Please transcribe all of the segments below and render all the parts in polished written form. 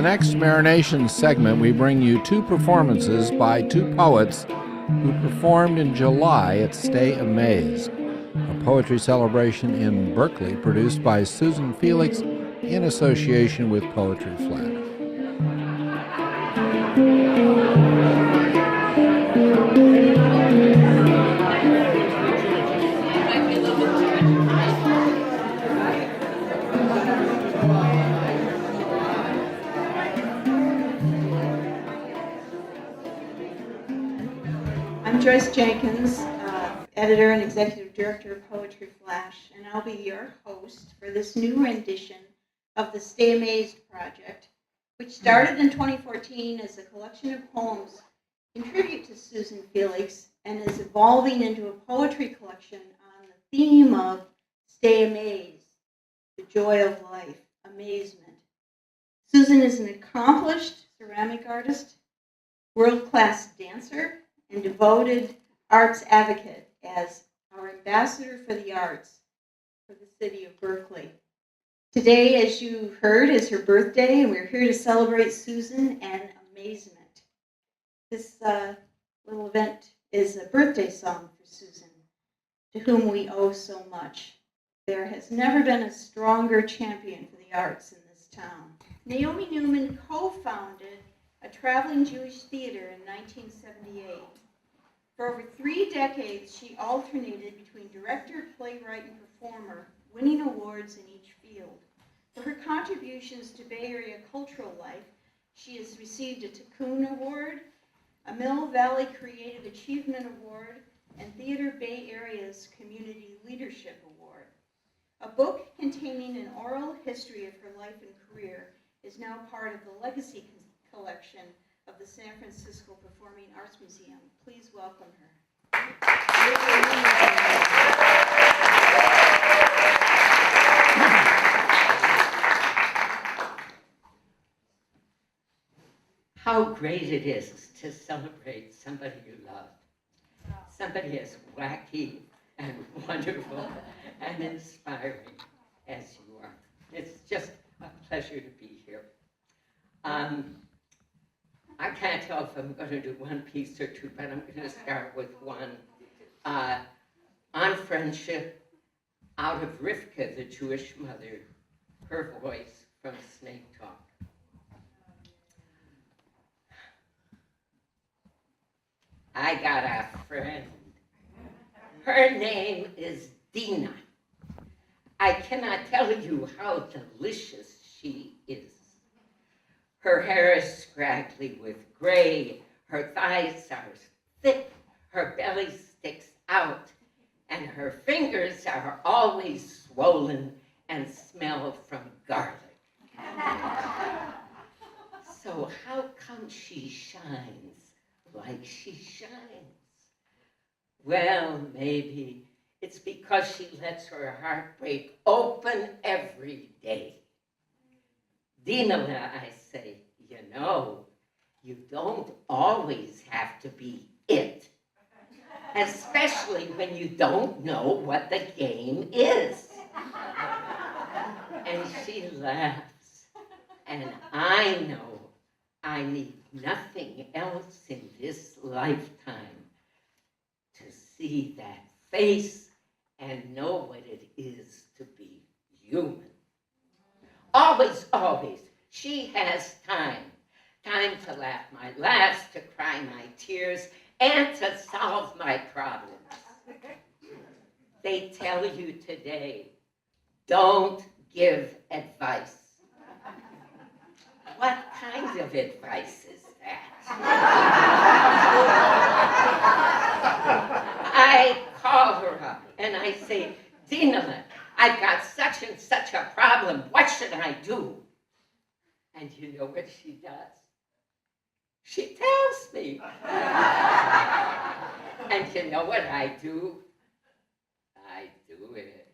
next Marinations segment, we bring you two performances by two poets who performed in July at Stay Amazed, a poetry celebration in Berkeley produced by Susan Felix in association with Poetry Flash. I'm Joyce Jenkins, editor and executive director of Poetry Flash, and I'll be your host for this new rendition of the Stay Amazed project, which started in 2014 as a collection of poems in tribute to Susan Felix and is evolving into a poetry collection on the theme of Stay Amazed, the joy of life, amazement. Susan is an accomplished ceramic artist, world-class dancer, and devoted arts advocate as our ambassador for the arts for the city of Berkeley. Today, as you heard, is her birthday, and we're here to celebrate Susan and amazement. This little event is a birthday song for Susan, to whom we owe so much. There has never been a stronger champion for the arts in this town. Naomi Newman co-founded a traveling Jewish theater in 1978. For over 3 decades, she alternated between director, playwright, and performer, winning awards in each field. For her contributions to Bay Area cultural life, she has received a Tikkun Award, a Mill Valley Creative Achievement Award, and Theater Bay Area's Community Leadership Award. A book containing an oral history of her life and career is now part of the Legacy collection of the San Francisco Performing Arts Museum. Please welcome her. How great it is to celebrate somebody you love, somebody as wacky and wonderful and inspiring as you are. It's just a pleasure to be here. I can't tell if I'm going to do one piece or two, but I'm going to start with one on friendship, out of Rivka, the Jewish mother, her voice from Snake Talk. I got a friend. Her name is Dina. I cannot tell you how delicious she is. Her hair is scraggly with gray, her thighs are thick, her belly sticks out, and her fingers are always swollen and smell from garlic. So how come she shines like she shines? Well, maybe it's because she lets her heart break open every day. Dinala, I say, you know, you don't always have to be it, especially when you don't know what the game is. And she laughs, and I know I need nothing else in this lifetime to see that face and know what it is to be human. Always, always, she has time. Time to laugh my laughs, to cry my tears, and to solve my problems. They tell you today, don't give advice. What kind of advice is that? I call her up and I say, Dina, I've got such and such a problem. What should I do? And you know what she does? She tells me. And you know what I do? I do it.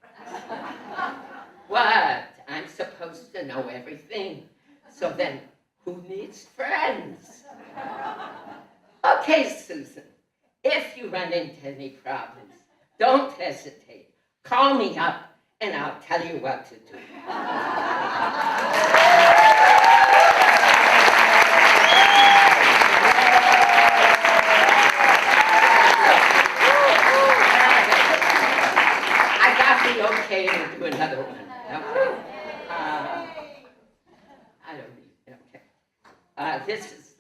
What? I'm supposed to know everything. So then, who needs friends? Okay, Susan, if you run into any problems, don't hesitate. Call me up and I'll tell you what to do.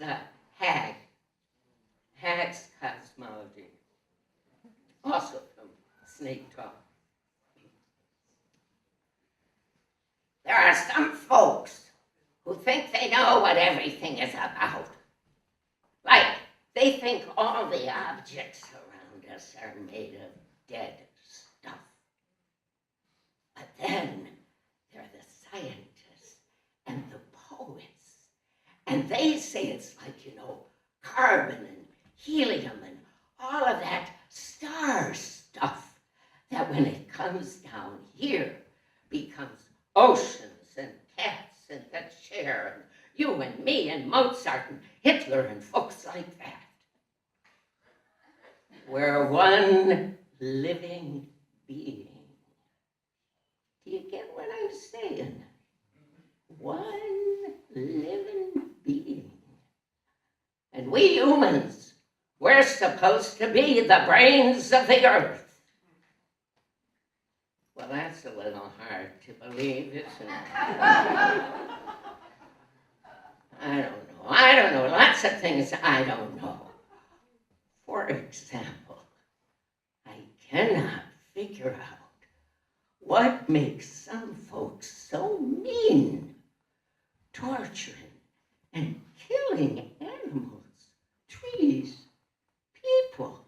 the Hag's cosmology, also from Snake Talk. There are some folks who think they know what everything is about. Like, they think all the objects around us are made of dead stuff. But then there are the scientists and the poets, and they say it's like, carbon and helium and all of that star stuff that when it comes down here becomes oceans and cats and the chair and you and me and Mozart and Hitler and folks like that. We're one living being. Do you get what I'm saying? One living being. And we humans, we're supposed to be the brains of the earth. Well, that's a little hard to believe, isn't it? I don't know. Lots of things I don't know. For example, I cannot figure out what makes some folks so mean, torturing and killing animals, trees, people.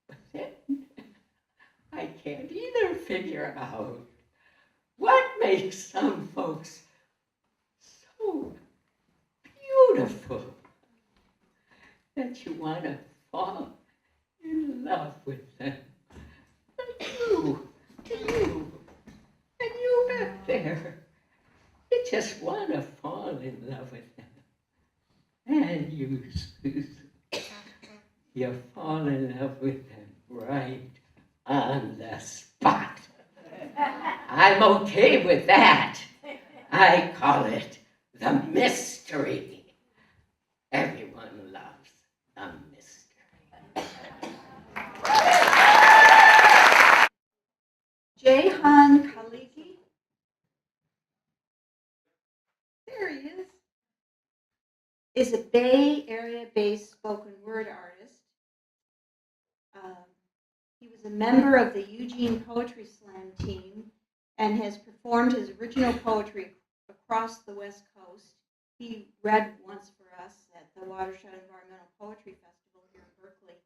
But then I can't either figure out what makes some folks so beautiful that you want to fall in love with them. Like you, and you back there. You just want to fall in love with them. And you, Susan, you fall in love with them right on the spot. I'm okay with that. I call it the mystery. Everyone loves a mystery. Duhan, there he is a Bay Area-based spoken word artist. He was a member of the Eugene Poetry Slam team and has performed his original poetry across the West Coast. He read once for us at the Watershed Environmental Poetry Festival here in Berkeley.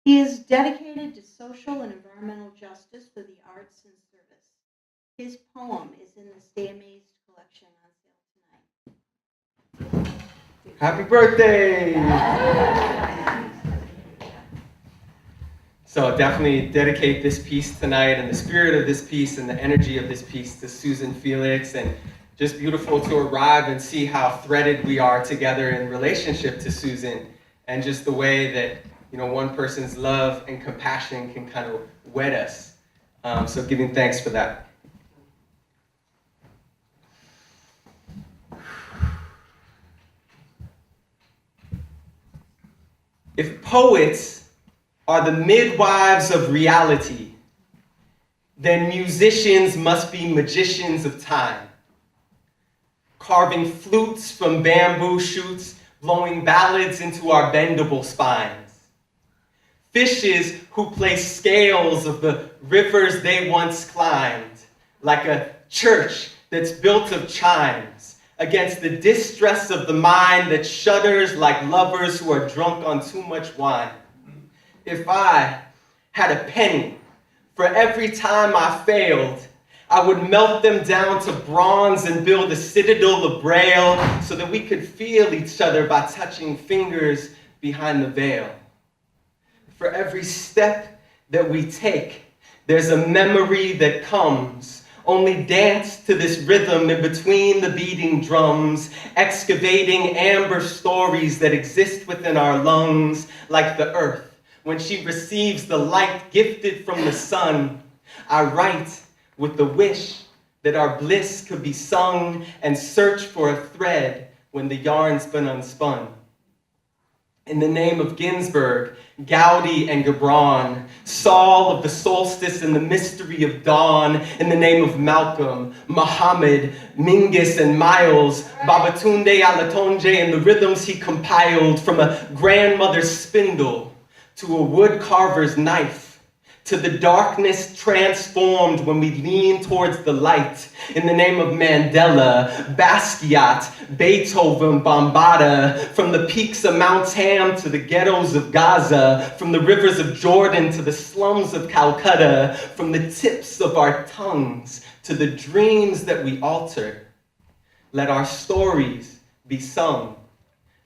He is dedicated to social and environmental justice for the arts and service. His poem is in the Stay Amazed collection on sale tonight. Happy birthday! So definitely dedicate this piece tonight and the spirit of this piece and the energy of this piece to Susan Felix, and just beautiful to arrive and see how threaded we are together in relationship to Susan, and just the way that one person's love and compassion can kind of wed us. So giving thanks for that. If poets are the midwives of reality, then musicians must be magicians of time, carving flutes from bamboo shoots, blowing ballads into our bendable spines. Fishes who play scales of the rivers they once climbed, like a church that's built of chimes, against the distress of the mind that shudders like lovers who are drunk on too much wine. If I had a penny for every time I failed, I would melt them down to bronze and build a citadel of braille so that we could feel each other by touching fingers behind the veil. For every step that we take, there's a memory that comes. Only dance to this rhythm in between the beating drums, excavating amber stories that exist within our lungs, like the earth. When she receives the light gifted from the sun, I write with the wish that our bliss could be sung and search for a thread when the yarn's been unspun. In the name of Ginsberg, Gaudi, and Gibran, Saul of the solstice and the mystery of dawn, in the name of Malcolm, Muhammad, Mingus, and Miles, Babatunde Alatonde, and the rhythms he compiled from a grandmother's spindle to a wood carver's knife, to the darkness transformed when we lean towards the light. In the name of Mandela, Basquiat, Beethoven, Bambaataa, from the peaks of Mount Tam to the ghettos of Gaza, from the rivers of Jordan to the slums of Calcutta, from the tips of our tongues to the dreams that we alter. Let our stories be sung.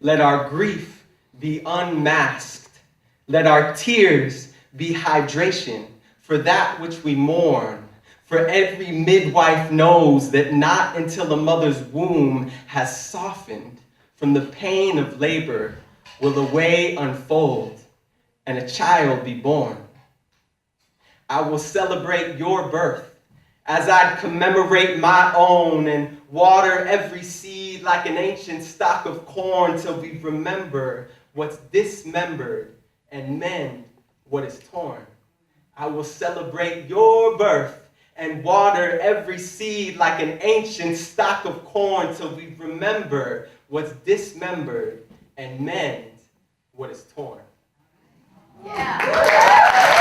Let our grief be unmasked. Let our tears be hydration for that which we mourn. For every midwife knows that not until a mother's womb has softened from the pain of labor will a way unfold and a child be born. I will celebrate your birth as I'd commemorate my own and water every seed like an ancient stock of corn till we remember what's dismembered and mend what is torn. I will celebrate your birth and water every seed like an ancient stock of corn till we remember what's dismembered and mend what is torn. Yeah.